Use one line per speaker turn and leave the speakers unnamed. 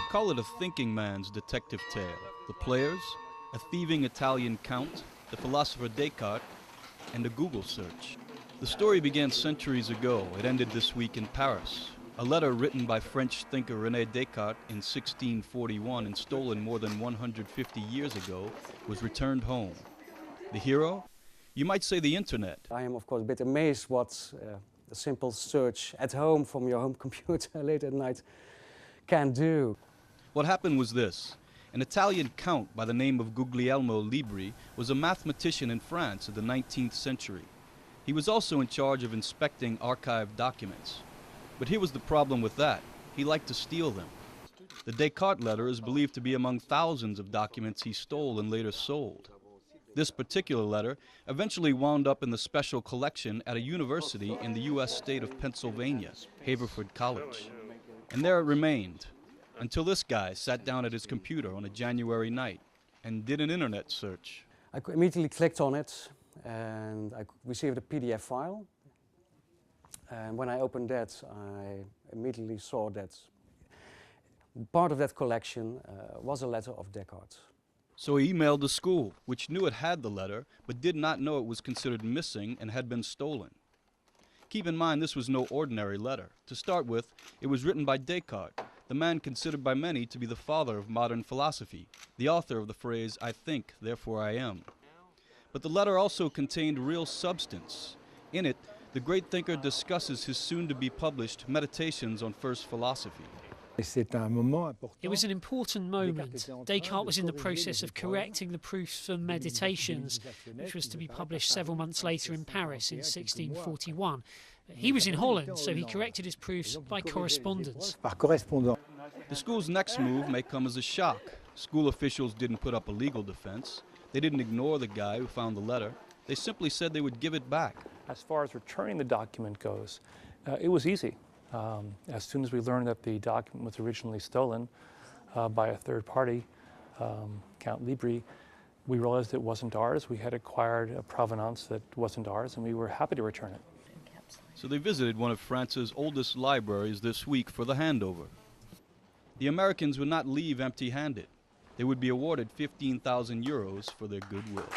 Call it a thinking man's detective tale. The players, a thieving Italian count, the philosopher Descartes, and a Google search. The story began centuries ago. It ended this week in Paris. A letter written by French thinker René Descartes in 1641 and stolen more than 150 years ago was returned home. The hero? You might say the internet.
I am of course a bit amazed what a simple search at home from your home computer late at night can do.
What happened was this. An Italian count by the name of Guglielmo Libri was a mathematician in France in the 19th century. He was also in charge of inspecting archived documents. But here was the problem with that. He liked to steal them. The Descartes letter is believed to be among thousands of documents he stole and later sold. This particular letter eventually wound up in the special collection at a university in the U.S. state of Pennsylvania, HAVERFORD College. And there it remained, until this guy sat down at his computer on a January night and did an internet search.
I immediately clicked on it and I received a PDF file. And when I opened that, I immediately saw that part of that collection was a letter of Descartes.
So he emailed the school, which knew it had the letter, but did not know it was considered missing and had been stolen. Keep in mind, this was no ordinary letter. To start with, it was written by Descartes, the man considered by many to be the father of modern philosophy, the author of the phrase, "I think, therefore I am." But the letter also contained real substance. In it, the great thinker discusses his soon-to-be published Meditations on First Philosophy.
It was an important moment. Descartes was in the process of correcting the proofs for Meditations, which was to be published several months later in Paris in 1641. He was in Holland, so he corrected his proofs by correspondence.
The school's next move may come as a shock. School officials didn't put up a legal defense. They didn't ignore the guy who found the letter. They simply said they would give it back.
As far as returning the document goes, it was easy. As soon as we learned that the document was originally stolen by a third party, Count Libri, we realized it wasn't ours. We had acquired a provenance that wasn't ours, and we were happy to return it.
So they visited one of France's oldest libraries this week for the handover. The Americans would not leave empty-handed. They would be awarded 15,000 euros for their goodwill.